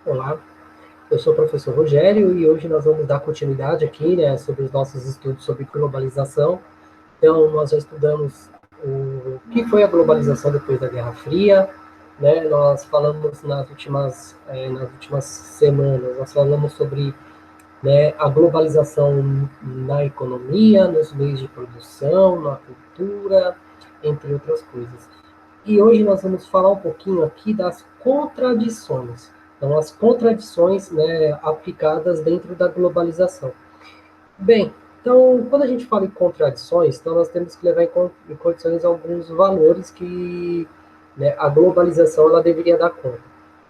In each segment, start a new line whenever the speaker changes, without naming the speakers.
Olá, eu sou o professor Rogério e hoje nós vamos dar continuidade aqui, né, sobre os nossos estudos sobre globalização. Então, nós já estudamos o que foi a globalização depois da Guerra Fria, né? Nós falamos nas últimas semanas, nós falamos sobre, né, a globalização na economia, nos meios de produção, na cultura, entre outras coisas. E hoje nós vamos falar um pouquinho aqui das contradições. Então, as contradições, né, aplicadas dentro da globalização. Bem, então, quando a gente fala em contradições, então nós temos que levar em condições alguns valores que, né, a globalização ela deveria dar conta.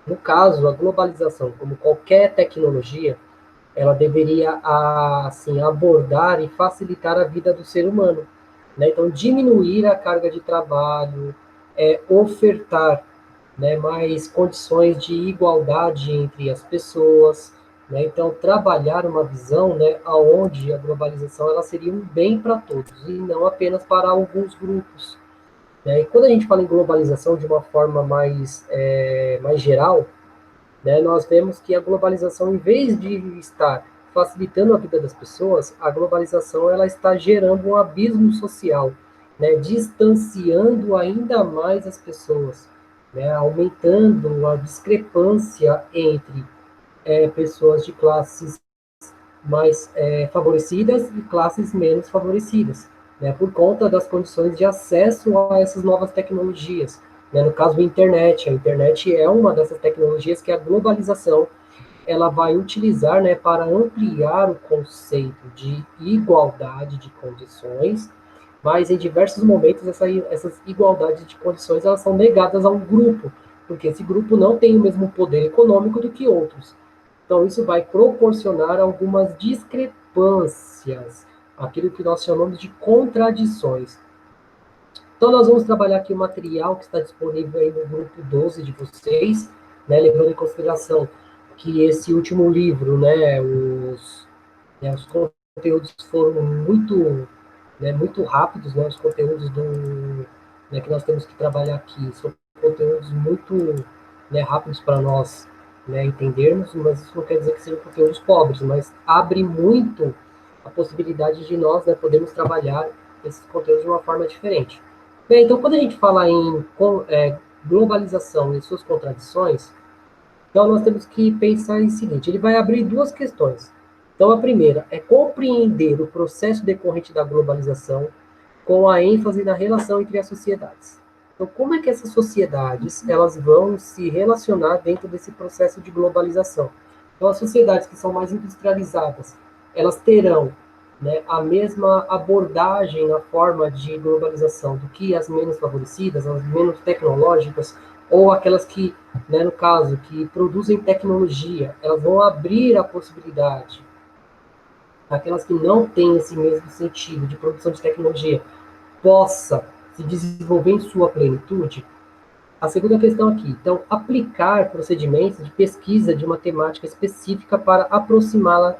No caso, a globalização, como qualquer tecnologia, ela deveria assim abordar e facilitar a vida do ser humano, né? Então diminuir a carga de trabalho, ofertar, né, mais condições de igualdade entre as pessoas, né? Então trabalhar uma visão, né, aonde a globalização ela seria um bem para todos e não apenas para alguns grupos, né? E quando a gente fala em globalização de uma forma mais geral, né, nós vemos que a globalização, em vez de estar facilitando a vida das pessoas, a globalização ela está gerando um abismo social, né, distanciando ainda mais as pessoas, né, aumentando a discrepância entre pessoas de classes mais favorecidas e classes menos favorecidas, né, por conta das condições de acesso a essas novas tecnologias. Né, no caso da internet, a internet é uma dessas tecnologias que a globalização ela vai utilizar, né, para ampliar o conceito de igualdade de condições, mas em diversos momentos essas igualdades de condições elas são negadas a um grupo, porque esse grupo não tem o mesmo poder econômico do que outros. Então, isso vai proporcionar algumas discrepâncias, aquilo que nós chamamos de contradições. Então, nós vamos trabalhar aqui o material que está disponível aí no grupo 12 de vocês, né, levando em consideração que esse último livro, os conteúdos foram muito rápidos, né, os conteúdos que nós temos que trabalhar aqui são conteúdos muito, né, rápidos para nós, né, entendermos, mas isso não quer dizer que sejam conteúdos pobres, mas abre muito a possibilidade de nós, né, podermos trabalhar esses conteúdos de uma forma diferente. Bem, então, quando a gente fala em globalização e suas contradições, então nós temos que pensar em seguinte, ele vai abrir duas questões. Então, a primeira é compreender o processo decorrente da globalização com a ênfase na relação entre as sociedades. Então, como é que essas sociedades elas vão se relacionar dentro desse processo de globalização? Então, as sociedades que são mais industrializadas, elas terão, né, a mesma abordagem na forma de globalização do que as menos favorecidas, as menos tecnológicas, ou aquelas que, né, no caso, que produzem tecnologia, elas vão abrir a possibilidade aquelas que não têm esse mesmo sentido de produção de tecnologia possa se desenvolver em sua plenitude? A segunda questão aqui, então, aplicar procedimentos de pesquisa de uma temática específica para aproximar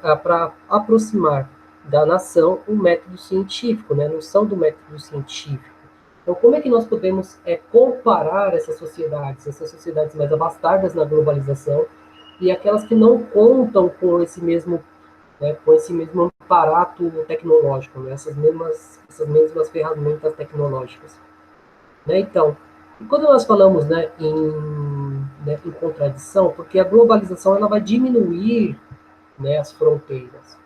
da nação um método científico, né, a noção do método científico. Então, como é que nós podemos comparar essas sociedades mais abastadas na globalização e aquelas que não contam com esse mesmo, né, com esse mesmo aparato tecnológico, né, essas mesmas ferramentas tecnológicas? Né? Então, e quando nós falamos, em contradição, porque a globalização ela vai diminuir, né, as fronteiras.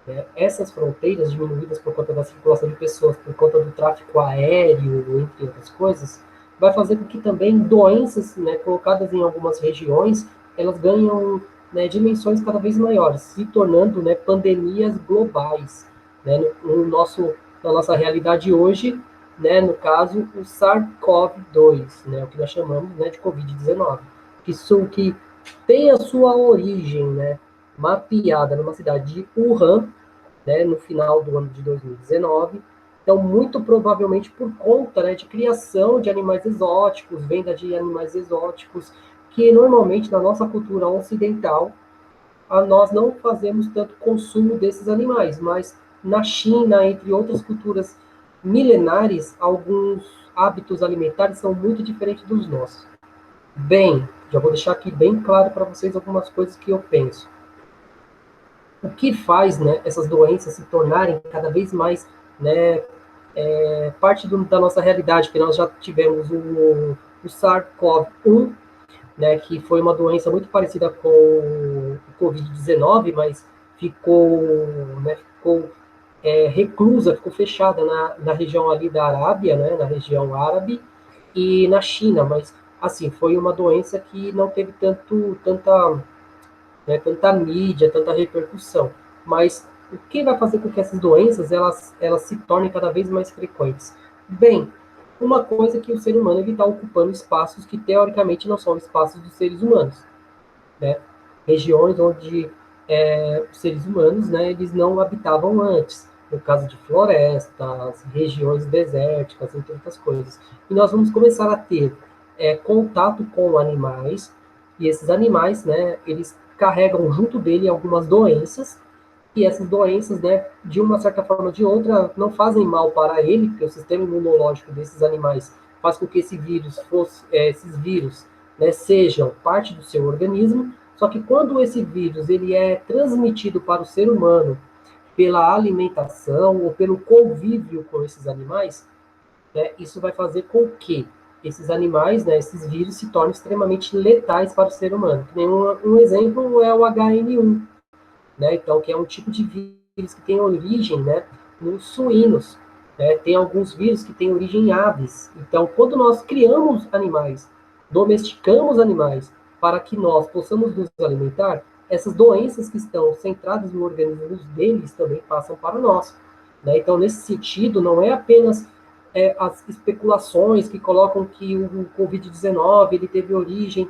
Né? Essas fronteiras diminuídas por conta da circulação de pessoas, por conta do tráfego aéreo, entre outras coisas, vai fazer com que também doenças, né, colocadas em algumas regiões, elas ganham, né, dimensões cada vez maiores, se tornando, né, pandemias globais. Né, na nossa realidade hoje, né, no caso, o SARS-CoV-2, né, o que nós chamamos, né, de Covid-19, que tem a sua origem, né, mapeada numa cidade de Wuhan, né, no final do ano de 2019. Então, muito provavelmente por conta, né, de criação de animais exóticos, venda de animais exóticos, que normalmente na nossa cultura ocidental, nós não fazemos tanto consumo desses animais, mas na China, entre outras culturas milenares, alguns hábitos alimentares são muito diferentes dos nossos. Bem, Já vou deixar aqui bem claro para vocês algumas coisas que eu penso. O que faz, né, essas doenças se tornarem cada vez mais, né, parte da nossa realidade, que nós já tivemos o SARS-CoV-1, né, que foi uma doença muito parecida com o Covid-19, mas ficou, né, reclusa, ficou fechada na região ali da Arábia, né, na região árabe, e na China, mas, assim, foi uma doença que não teve tanta mídia, tanta repercussão. Mas o que vai fazer com que essas doenças elas se tornem cada vez mais frequentes? Bem, uma coisa é que o ser humano está ocupando espaços que teoricamente não são espaços dos seres humanos, né? Regiões onde os seres humanos, né, eles não habitavam antes, no caso de florestas, regiões desérticas, entre outras coisas. E nós vamos começar a ter contato com animais, e esses animais, né, eles carregam junto dele algumas doenças, e essas doenças, né, de uma certa forma ou de outra, não fazem mal para ele, porque o sistema imunológico desses animais faz com que esses vírus, né, sejam parte do seu organismo. Só que quando esse vírus ele é transmitido para o ser humano pela alimentação ou pelo convívio com esses animais, né, isso vai fazer com que esses animais, né, esses vírus, se tornem extremamente letais para o ser humano. Um exemplo é o HN1, né? Então, que é um tipo de vírus que tem origem, né, nos suínos. Né? Tem alguns vírus que têm origem em aves. Então, quando nós criamos animais, domesticamos animais para que nós possamos nos alimentar, essas doenças que estão centradas no organismo deles também passam para nós. Né? Então, nesse sentido, não é apenas as especulações que colocam que o Covid-19 ele teve origem,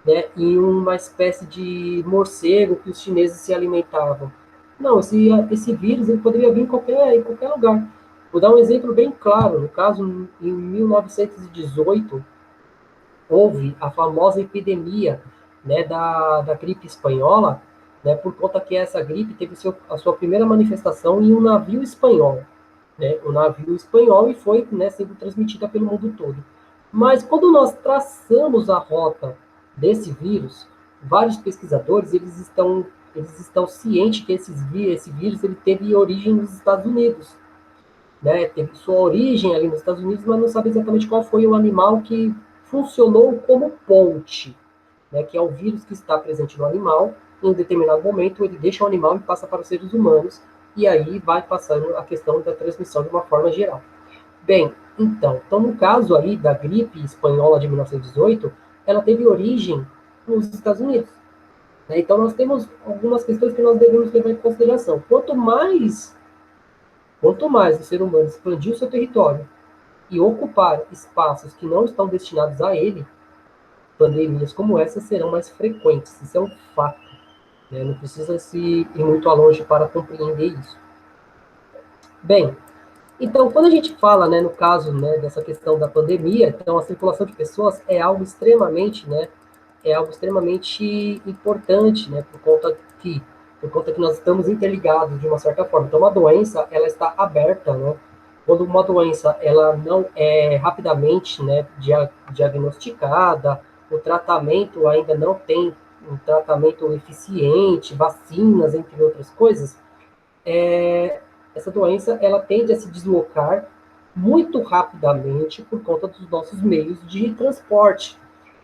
né, em uma espécie de morcego que os chineses se alimentavam. Não, esse vírus ele poderia vir em qualquer lugar. Vou dar um exemplo bem claro. No caso, em 1918, houve a famosa epidemia, né, da gripe espanhola, né, por conta que essa gripe teve a sua primeira manifestação em um navio espanhol. Né, um navio espanhol, e foi, né, sendo transmitida pelo mundo todo. Mas quando nós traçamos a rota desse vírus, vários pesquisadores eles estão cientes que esse vírus ele teve origem nos Estados Unidos, né? Teve sua origem ali nos Estados Unidos, mas não sabe exatamente qual foi o animal que funcionou como ponte, né? Que é o vírus que está presente no animal. Em um determinado momento, ele deixa o animal e passa para os seres humanos, e aí vai passando a questão da transmissão de uma forma geral. Bem, então no caso aí da gripe espanhola de 1918, ela teve origem nos Estados Unidos. Né? Então nós temos algumas questões que nós devemos levar em consideração. Quanto mais o ser humano expandir o seu território e ocupar espaços que não estão destinados a ele, pandemias como essa serão mais frequentes. Isso é um fato. Né? Não precisa se ir muito longe para compreender isso. Bem, então, quando a gente fala, né, no caso, né, dessa questão da pandemia, então a circulação de pessoas é algo extremamente importante, né, por conta que nós estamos interligados de uma certa forma. Então, uma doença, ela está aberta, né? Quando uma doença, ela não é rapidamente, né, diagnosticada, o tratamento ainda não tem um tratamento eficiente, vacinas, entre outras coisas, essa doença ela tende a se deslocar muito rapidamente por conta dos nossos meios de transporte.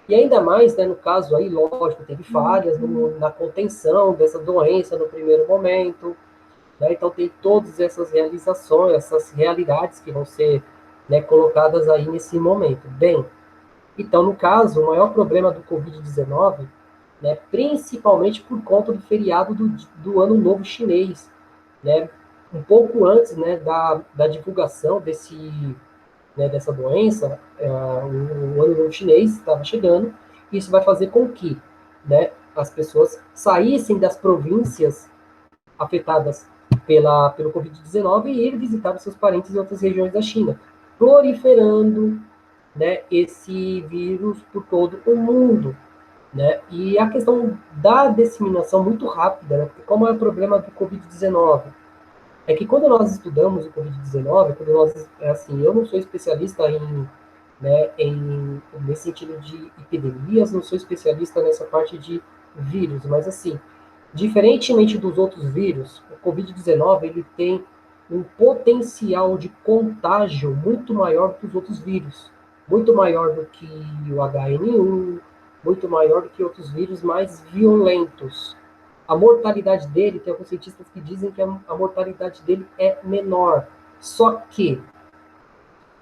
E ainda mais, né, no caso aí, lógico, teve falhas na contenção dessa doença no primeiro momento, né, então tem todas essas realizações, essas realidades que vão ser, né, colocadas aí nesse momento. Bem, então, no caso, o maior problema do Covid-19, né, principalmente por conta do feriado do Ano Novo Chinês, né, um pouco antes, né, da divulgação dessa doença, o Ano Novo Chinês estava chegando, e isso vai fazer com que, né, as pessoas saíssem das províncias afetadas pelo Covid-19 e ir visitar os seus parentes em outras regiões da China, proliferando, né, esse vírus por todo o mundo. Né? E a questão da disseminação muito rápida, né? Porque como é o problema do Covid-19? É que quando nós estudamos o Covid-19, quando nós, assim, eu não sou especialista né, nesse sentido de epidemias, não sou especialista nessa parte de vírus, mas assim, diferentemente dos outros vírus, o Covid-19 ele tem um potencial de contágio muito maior do que os outros vírus, muito maior do que o HN1, muito maior do que outros vírus mais violentos. A mortalidade dele, tem alguns cientistas que dizem que a mortalidade dele é menor. Só que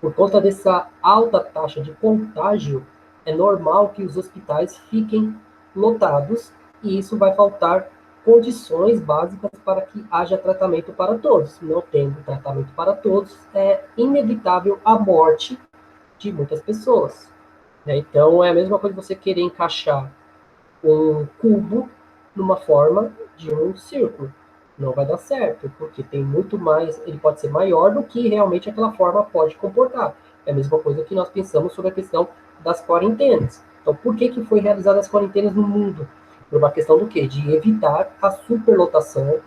por conta dessa alta taxa de contágio, é normal que os hospitais fiquem lotados e isso vai faltar condições básicas para que haja tratamento para todos. Não tendo tratamento para todos, é inevitável a morte de muitas pessoas, né? Então, é a mesma coisa você querer encaixar um cubo numa forma de um círculo. Não vai dar certo, porque tem muito mais, ele pode ser maior do que realmente aquela forma pode comportar. É a mesma coisa que nós pensamos sobre a questão das quarentenas. Então, por que, que foi realizadas as quarentenas no mundo? Por uma questão do quê? De evitar a superlotação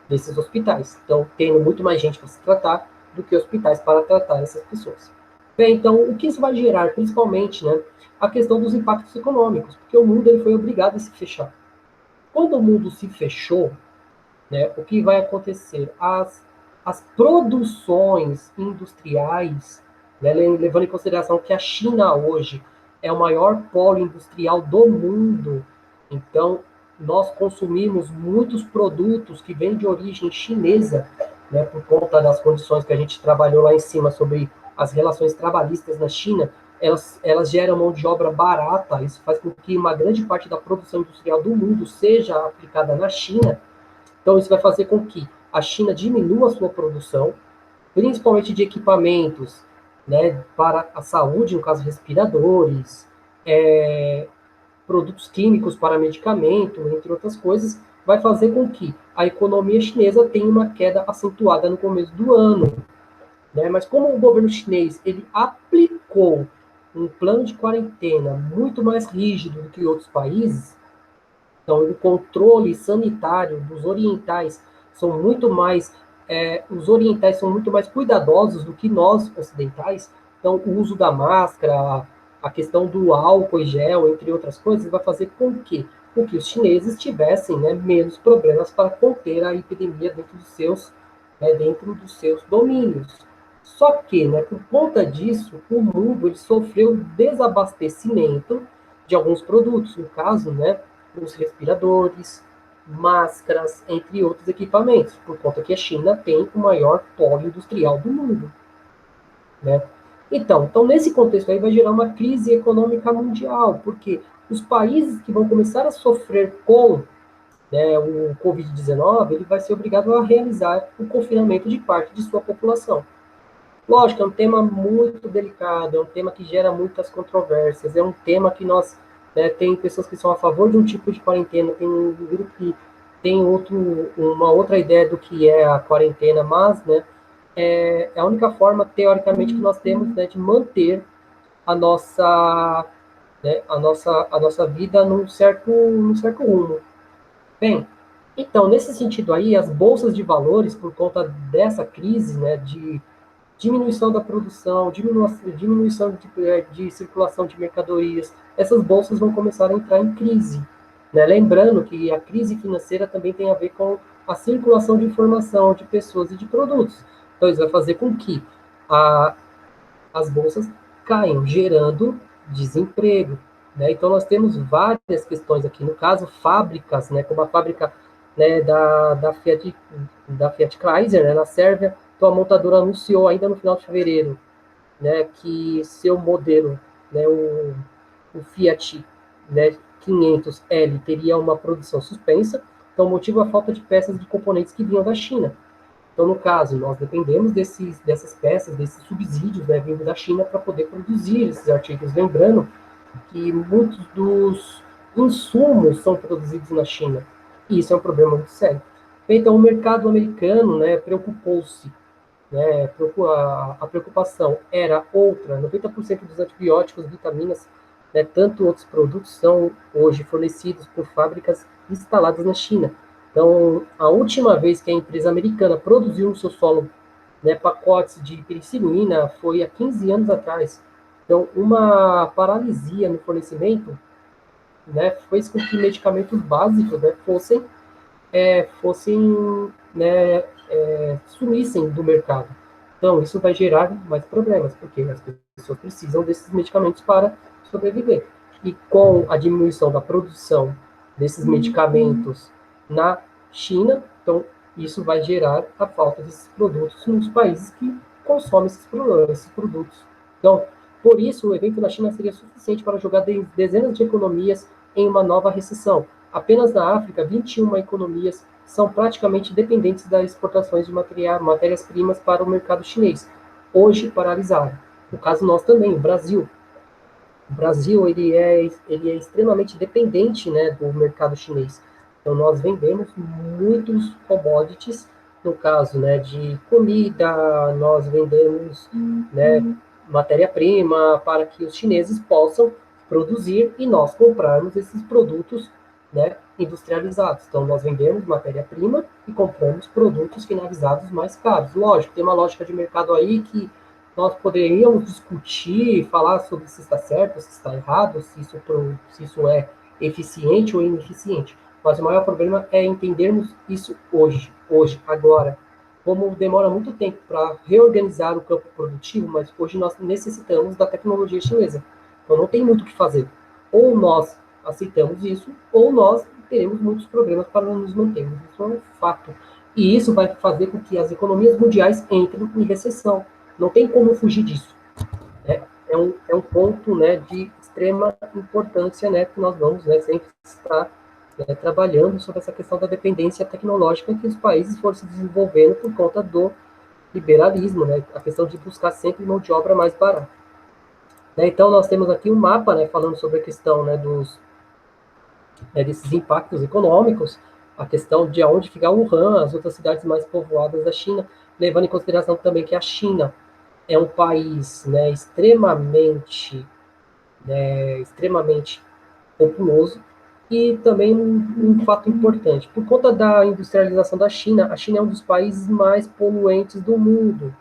desses hospitais. Então, tendo muito mais gente para se tratar do que hospitais para tratar essas pessoas. Bem, então, o que isso vai gerar, principalmente, né, a questão dos impactos econômicos, porque o mundo ele foi obrigado a se fechar. Quando o mundo se fechou, né, o que vai acontecer? As produções industriais, né, levando em consideração que a China hoje é o maior polo industrial do mundo, então nós consumimos muitos produtos que vêm de origem chinesa, né, por conta das condições que a gente trabalhou lá em cima sobre as relações trabalhistas na China, elas geram mão de obra barata, isso faz com que uma grande parte da produção industrial do mundo seja aplicada na China. Então, isso vai fazer com que a China diminua a sua produção, principalmente de equipamentos, né, para a saúde, no caso, respiradores, produtos químicos para medicamento, entre outras coisas, vai fazer com que a economia chinesa tenha uma queda acentuada no começo do ano. Né? Mas como o governo chinês ele aplicou um plano de quarentena muito mais rígido do que outros países, então, o controle sanitário dos orientais são muito mais, os orientais são muito mais cuidadosos do que nós ocidentais. Então, o uso da máscara, a questão do álcool e gel, entre outras coisas, vai fazer com que os chineses tivessem, né, menos problemas para conter a epidemia dentro dos seus domínios. Só que, né, por conta disso, o mundo ele sofreu desabastecimento de alguns produtos. No caso, né, os respiradores, máscaras, entre outros equipamentos, por conta que a China tem o maior polo industrial do mundo, né? Então, nesse contexto aí vai gerar uma crise econômica mundial, porque os países que vão começar a sofrer com, né, o Covid-19, ele vai ser obrigado a realizar o confinamento de parte de sua população. Lógico, é um tema muito delicado, é um tema que gera muitas controvérsias, é um tema que nós, né, tem pessoas que são a favor de um tipo de quarentena, tem um grupo que tem uma outra ideia do que é a quarentena, mas, né, é a única forma, teoricamente, que nós temos, né, de manter a nossa, né, a nossa vida num certo rumo. Bem, então, nesse sentido aí, as bolsas de valores, por conta dessa crise, né, de diminuição da produção, diminuição de circulação de mercadorias, essas bolsas vão começar a entrar em crise. Né? Lembrando que a crise financeira também tem a ver com a circulação de informação de pessoas e de produtos. Então, isso vai fazer com que a, as bolsas caiam, gerando desemprego. Né? Então, nós temos várias questões aqui. No caso, fábricas, né, como a fábrica, né, da Fiat Chrysler, né, na Sérvia. Então, a montadora anunciou ainda no final de fevereiro, né, que seu modelo, né, o Fiat, né, 500L, teria uma produção suspensa. Então, o motivo é a falta de peças de componentes que vinham da China. Então, no caso, nós dependemos dessas peças, desses subsídios, né, vindo da China para poder produzir esses artigos. Lembrando que muitos dos insumos são produzidos na China. E isso é um problema muito sério. Então, o mercado americano, né, preocupou-se, né, a preocupação era outra. 90% dos antibióticos, vitaminas, né, tanto outros produtos são hoje fornecidos por fábricas instaladas na China. Então, a última vez que a empresa americana produziu no seu solo, né, pacotes de penicilina foi há 15 anos atrás. Então, uma paralisia no fornecimento, né, fez com que medicamentos básicos, né, fossem né, sumissem do mercado. Então, isso vai gerar mais problemas, porque as pessoas precisam desses medicamentos para sobreviver. E com a diminuição da produção desses medicamentos na China, então isso vai gerar a falta desses produtos nos países que consomem esses produtos. Então, por isso, o evento na China seria suficiente para jogar dezenas de economias em uma nova recessão. Apenas na África, 21 economias são praticamente dependentes das exportações de matérias-primas para o mercado chinês, hoje paralisado. No caso nós também, o Brasil. O Brasil ele é extremamente dependente, né, do mercado chinês. Então nós vendemos muitos commodities, no caso, né, de comida, nós vendemos, né, matéria-prima para que os chineses possam produzir e nós comprarmos esses produtos, né, industrializados. Então nós vendemos matéria-prima e compramos produtos finalizados mais caros. Lógico, tem uma lógica de mercado aí que nós poderíamos discutir, falar sobre se está certo, se está errado, se isso é eficiente ou ineficiente. Mas o maior problema é entendermos isso hoje, agora. Como demora muito tempo para reorganizar o campo produtivo, mas hoje nós necessitamos da tecnologia chinesa. Então não tem muito o que fazer. Ou nós aceitamos isso, ou nós teremos muitos problemas para nos mantermos. Isso é um fato. E isso vai fazer com que as economias mundiais entrem em recessão. Não tem como fugir disso. Né? É um ponto, né, de extrema importância, né, que nós vamos, né, sempre estar, né, trabalhando sobre essa questão da dependência tecnológica que os países foram se desenvolvendo por conta do liberalismo, né, a questão de buscar sempre mão de obra mais barata. Né? Então, nós temos aqui um mapa, né, falando sobre a questão, né, desses impactos econômicos, a questão de onde fica Wuhan, as outras cidades mais povoadas da China, levando em consideração também que a China é um país, né, extremamente populoso, e também um fato importante, por conta da industrialização da China, a China é um dos países mais poluentes do mundo.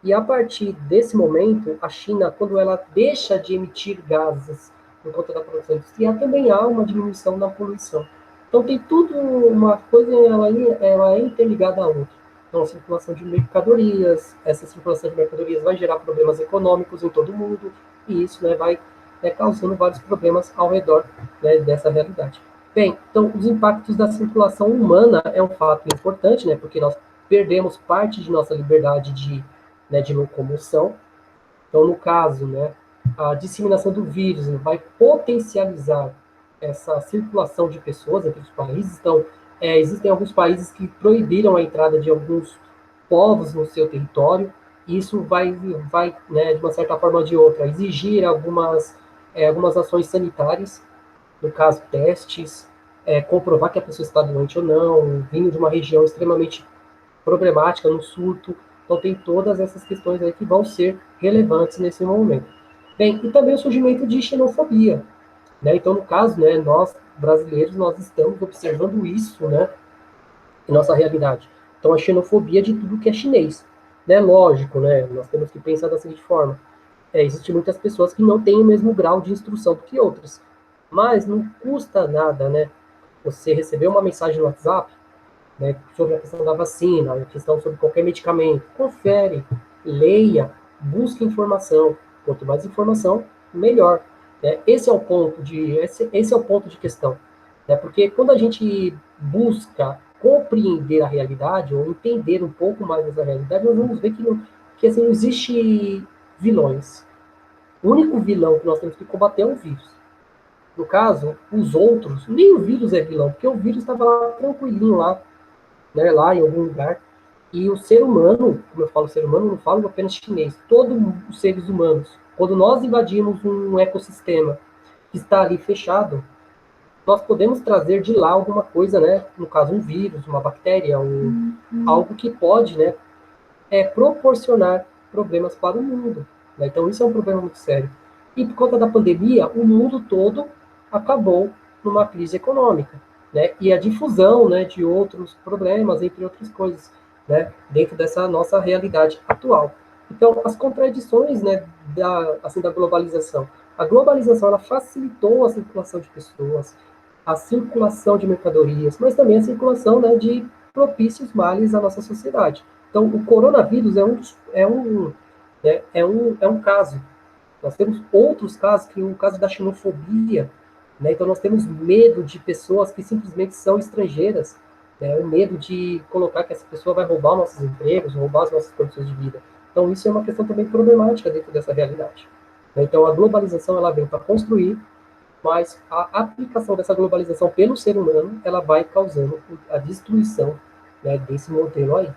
E a partir desse momento, a China, quando ela deixa de emitir gases por conta da produção industrial, também há uma diminuição na poluição. Então tem tudo, uma coisa, ela é interligada à outra. Então, a circulação de mercadorias, essa circulação de mercadorias vai gerar problemas econômicos em todo o mundo, e isso, né, vai, né, causando vários problemas ao redor, né, dessa realidade. Bem, então, os impactos da circulação humana é um fato importante, né, porque nós perdemos parte de nossa liberdade de locomoção. Então, no caso, né, a disseminação do vírus, né, vai potencializar essa circulação de pessoas entre os países. Então, existem alguns países que proibiram a entrada de alguns povos no seu território. E isso vai, né, de uma certa forma ou de outra, exigir algumas ações sanitárias, no caso, testes, comprovar que a pessoa está doente ou não, vindo de uma região extremamente problemática, no surto. Então, tem todas essas questões aí que vão ser relevantes nesse momento. Bem, e também o surgimento de xenofobia. Né? Então, no caso, né, nós, brasileiros, nós estamos observando isso, né, em nossa realidade. Então, a xenofobia de tudo que é chinês. Né? Lógico, né, nós temos que pensar da seguinte forma. Existem muitas pessoas que não têm o mesmo grau de instrução do que outras. Mas não custa nada, né, você receber uma mensagem no WhatsApp, né, sobre a questão da vacina, a questão sobre qualquer medicamento. Confere, leia, busque informação. Quanto mais informação, melhor. Né? Esse é o ponto de questão. Né? Porque quando a gente busca compreender a realidade, ou entender um pouco mais dessa realidade, nós vamos ver que assim, não existe vilões. O único vilão que nós temos que combater é o vírus. No caso, os outros, nem o vírus é vilão, porque o vírus estava lá tranquilinho lá, né, lá em algum lugar. E o ser humano, como eu falo ser humano, não falo apenas chinês, todos os seres humanos, quando nós invadimos um ecossistema que está ali fechado, nós podemos trazer de lá alguma coisa, né, no caso um vírus, uma bactéria, algo que pode, né, proporcionar problemas para o mundo. Né? Então isso é um problema muito sério. E por conta da pandemia, o mundo todo acabou numa crise econômica, né? E a difusão, né, de outros problemas, entre outras coisas, né, dentro dessa nossa realidade atual. Então, as contradições, né, da globalização. A globalização, ela facilitou a circulação de pessoas, a circulação de mercadorias, mas também a circulação, né, de propícios males à nossa sociedade. Então, o coronavírus é um caso. Nós temos outros casos, que o caso da xenofobia, né? Então, nós temos medo de pessoas que simplesmente são estrangeiras, né? O medo de colocar que essa pessoa vai roubar nossos empregos, roubar as nossas condições de vida. Então, isso é uma questão também problemática dentro dessa realidade. Então, a globalização, ela vem para construir, mas a aplicação dessa globalização pelo ser humano, ela vai causando a destruição, né, desse modelo aí.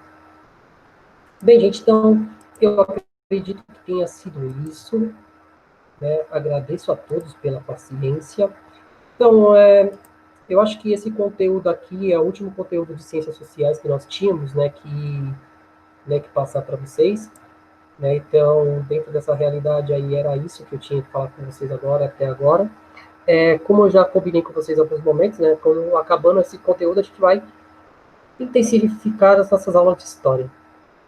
Bem, gente, então, eu acredito que tenha sido isso, né? Agradeço a todos pela paciência. Então, eu acho que esse conteúdo aqui é o último conteúdo de ciências sociais que nós tínhamos, que passar para vocês. Né? Então, dentro dessa realidade aí, era isso que eu tinha que falar com vocês agora, até agora. Como eu já combinei com vocês em alguns momentos, né? Quando acabando esse conteúdo, a gente vai intensificar as nossas aulas de história.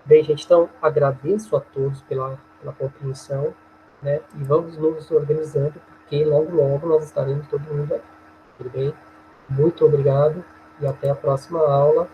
Bem, gente, então agradeço a todos pela compreensão, né? E vamos nos organizando, porque logo, logo nós estaremos todo mundo aí. Tudo bem? Muito obrigado e até a próxima aula.